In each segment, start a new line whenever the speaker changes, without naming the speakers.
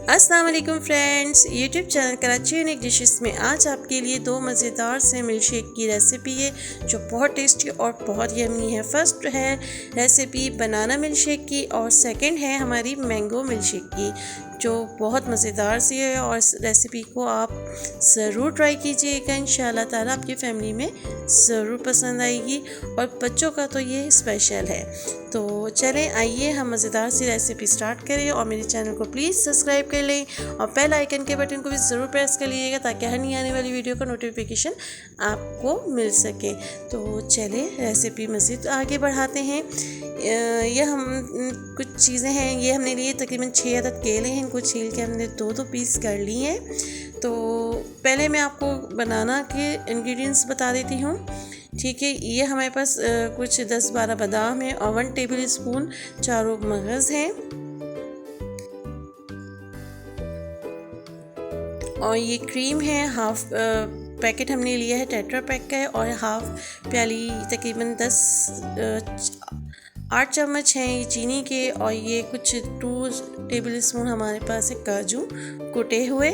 अस्सलाम वालेकुम friends, YouTube channel Karachi unique dishes में आज आपके लिए दो मज़ेदार से मिल्क शेक की रेसिपी है जो बहुत टेस्टी और बहुत यमी है। फर्स्ट है रेसिपी बनाना मिल्क शेक की और सेकंड है हमारी मैंगो मिल्क शेक की जो बहुत मज़ेदार सी है और इस रेसिपी को आप ज़रूर ट्राई कीजिएगा। इंशाल्लाह ताला आपकी फ़ैमिली में ज़रूर पसंद आएगी और बच्चों का तो ये स्पेशल है। तो चलें आइए हम मज़ेदार सी रेसिपी स्टार्ट करें और मेरे चैनल को प्लीज़ सब्सक्राइब कर लें और बेल आइकन के बटन को भी ज़रूर प्रेस कर लीजिएगा ताकि हर नई आने वाली वीडियो का नोटिफिकेशन आपको मिल सके। तो चलें रेसिपी मज़ीद आगे बढ़ाते हैं। ये हम कुछ चीज़ें हैं, ये हमने लिए तकरीबन 6 अदद केले हैं, इनको छील के हमने दो पीस कर लिए हैं। तो पहले मैं आपको बनाना के इंग्रेडिएंट्स बता देती हूँ। ठीक है, ये हमारे पास कुछ 10-12 बादाम है और 1 टेबल स्पून चारों मगज़ हैं और ये क्रीम है हाफ पैकेट हमने लिया है, टेट्रा पैक का है और हाफ प्याली तकरीबन 8 चम्मच हैं ये चीनी के और ये कुछ 2 टेबल स्पून हमारे पास है काजू कुटे हुए।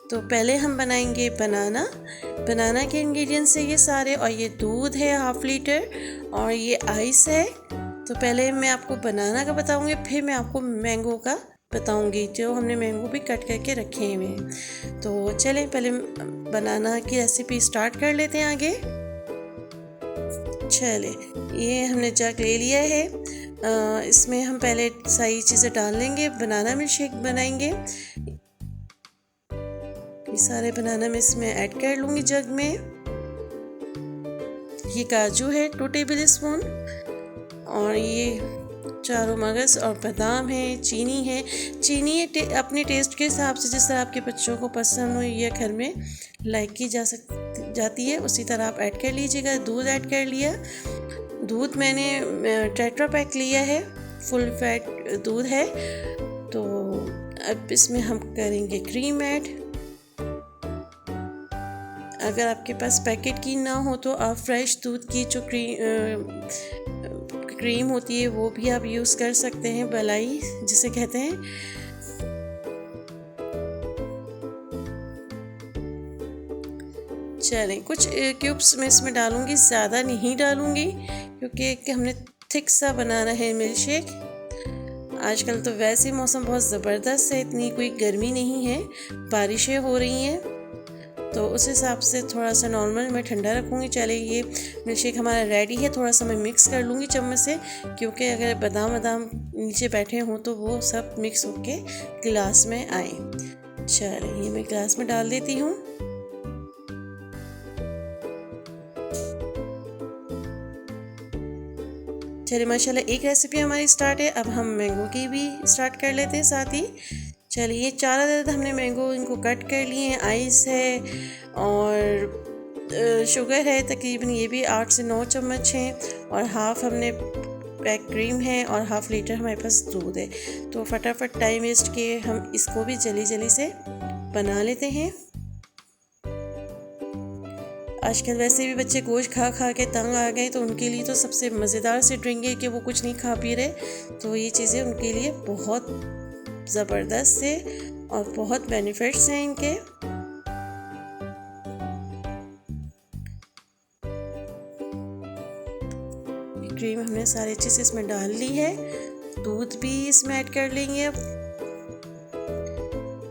तो पहले हम बनाएंगे बनाना के इंग्रेडिएंट्स है ये सारे और ये दूध है हाफ लीटर और ये आइस है। तो पहले मैं आपको बनाना का बताऊंगी, फिर मैं आपको मैंगो का बताऊंगी जो हमने मैंगो भी कट करके रखे हुए हैं। तो चलें पहले बनाना की रेसिपी स्टार्ट कर लेते हैं आगे। चले ये हमने जग ले लिया है, इसमें हम पहले सारी चीज़ें डाल लेंगे। बनाना मिल्क शेक बनाएंगे, ये सारे बनाना मैं इसमें ऐड कर लूँगी जग में। ये काजू है 2 टेबल स्पून और ये चारों मगज़ और बादाम है, चीनी है। चीनी अपने टेस्ट के हिसाब से जिस तरह आपके बच्चों को पसंद हो या घर में लाइक की जाती है उसी तरह आप ऐड कर लीजिएगा। दूध ऐड कर लिया, दूध मैंने टेट्रा पैक लिया है, फुल फैट दूध है। तो अब इसमें हम करेंगे क्रीम ऐड। अगर आपके पास पैकेट की ना हो तो आप फ्रेश दूध की जो क्रीम होती है वो भी आप यूज़ कर सकते हैं, मलाई जिसे कहते हैं। चलें कुछ क्यूब्स मैं इसमें डालूंगी, ज़्यादा नहीं डालूंगी क्योंकि हमने थिक सा बनाना है मिल्क शेक। आजकल तो वैसे ही मौसम बहुत ज़बरदस्त है, इतनी कोई गर्मी नहीं है, बारिशें हो रही हैं तो उस हिसाब से थोड़ा सा नॉर्मल मैं ठंडा रखूँगी। चले ये मिल्क शेक हमारा रेडी है, थोड़ा सा मैं मिक्स कर लूँगी चम्मच से क्योंकि अगर बादाम नीचे बैठे हों तो वो सब मिक्स होके गिलास में आए। चले ये मैं गिलास में डाल देती हूँ। चलिए माशाल्लाह एक रेसिपी हमारी स्टार्ट है। अब हम मैंगो की भी स्टार्ट कर लेते हैं साथ ही। चलिए 4 अदद हमने मैंगो इनको कट कर लिए हैं। आइस है और शुगर है तकरीबन ये भी 8 से 9 चम्मच हैं और हाफ हमने पैक क्रीम है और हाफ लीटर हमारे पास दूध है। तो फटाफट टाइम वेस्ट किए हम इसको भी जल्दी से बना लेते हैं। आजकल वैसे भी बच्चे गोश्त खा के तंग आ गए तो उनके लिए तो सबसे मज़ेदार सी ड्रिंक है कि वो कुछ नहीं खा पी रहे, तो ये चीज़ें उनके लिए बहुत ज़बरदस्त है और बहुत बेनिफिट्स हैं इनके। क्रीम हमने सारी चीज़ें इसमें डाल ली है, दूध भी इसमें ऐड कर लेंगे। अब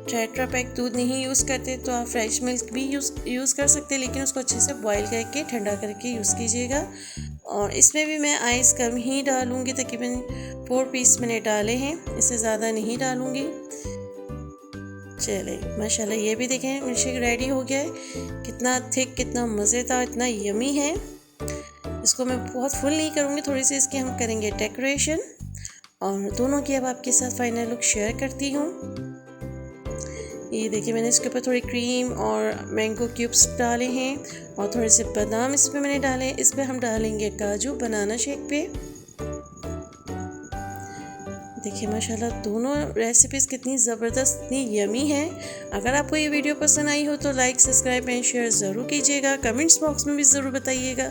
टेट्रा पैक दूध नहीं यूज़ करते तो आप फ्रेश मिल्क भी यूज़ कर सकते हैं, लेकिन उसको अच्छे से बॉईल करके ठंडा करके यूज़ कीजिएगा। और इसमें भी मैं आइस कम ही डालूँगी, तकरीबन 4 पीस मैंने डाले हैं, इससे ज़्यादा नहीं डालूँगी। चले माशाल्लाह ये भी देखें मिल्क शेक रेडी हो गया है, कितना थिक, कितना मज़ेदार, इतना यमी है। इसको मैं बहुत फुल नहीं करूँगी, थोड़ी सी इसकी हम करेंगे डेकोरेशन और दोनों की अब आपके साथ फाइनल लुक शेयर करती हूँ। ये देखिए मैंने इसके ऊपर थोड़ी क्रीम और मैंगो क्यूब्स डाले हैं और थोड़े से बादाम इसमें मैंने डाले हैं। इस पर हम डालेंगे काजू बनाना शेक पे। देखिए माशाल्लाह दोनों रेसिपीज़ कितनी ज़बरदस्त, इतनी यमी हैं। अगर आपको ये वीडियो पसंद आई हो तो लाइक, सब्सक्राइब एंड शेयर ज़रूर कीजिएगा। कमेंट्स बॉक्स में भी ज़रूर बताइएगा।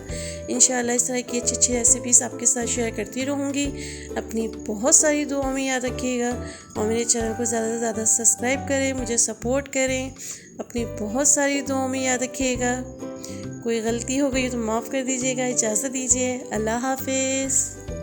इंशाल्लाह इस तरह की अच्छी अच्छी रेसिपीज़ आपके साथ शेयर करती रहूँगी। अपनी बहुत सारी दुआओं में याद रखिएगा और मेरे चैनल को ज़्यादा से ज़्यादा सब्सक्राइब करें, मुझे सपोर्ट करें। अपनी बहुत सारी दुआओं में याद रखिएगा। कोई गलती हो गई तो माफ़ कर दीजिएगा। इजाज़त दीजिए। अल्लाह हाफिज़।